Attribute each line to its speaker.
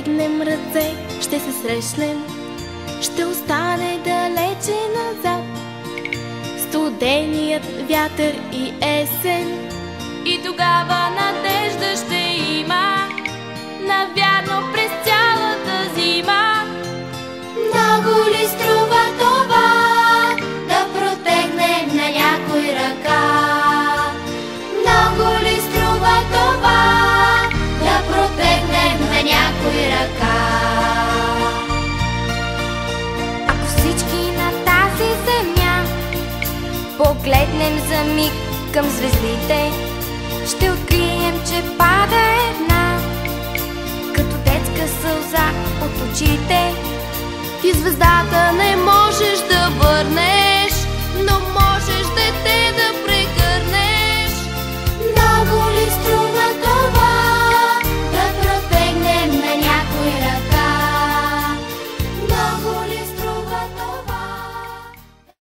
Speaker 1: протегнем ръце, ще се срещнем, ще остане далече назад студеният вятър и есен. И тогава надежда ще има, навярно през цялата зима.
Speaker 2: Много ли струва това да протегнем на някой ръка? Много ли струва това да протегнем на някой ръка?
Speaker 3: Ако всички на тази земя погледнем за миг към звездите, ще открием, че пада една като детска сълза от очите.
Speaker 1: Ти звездата не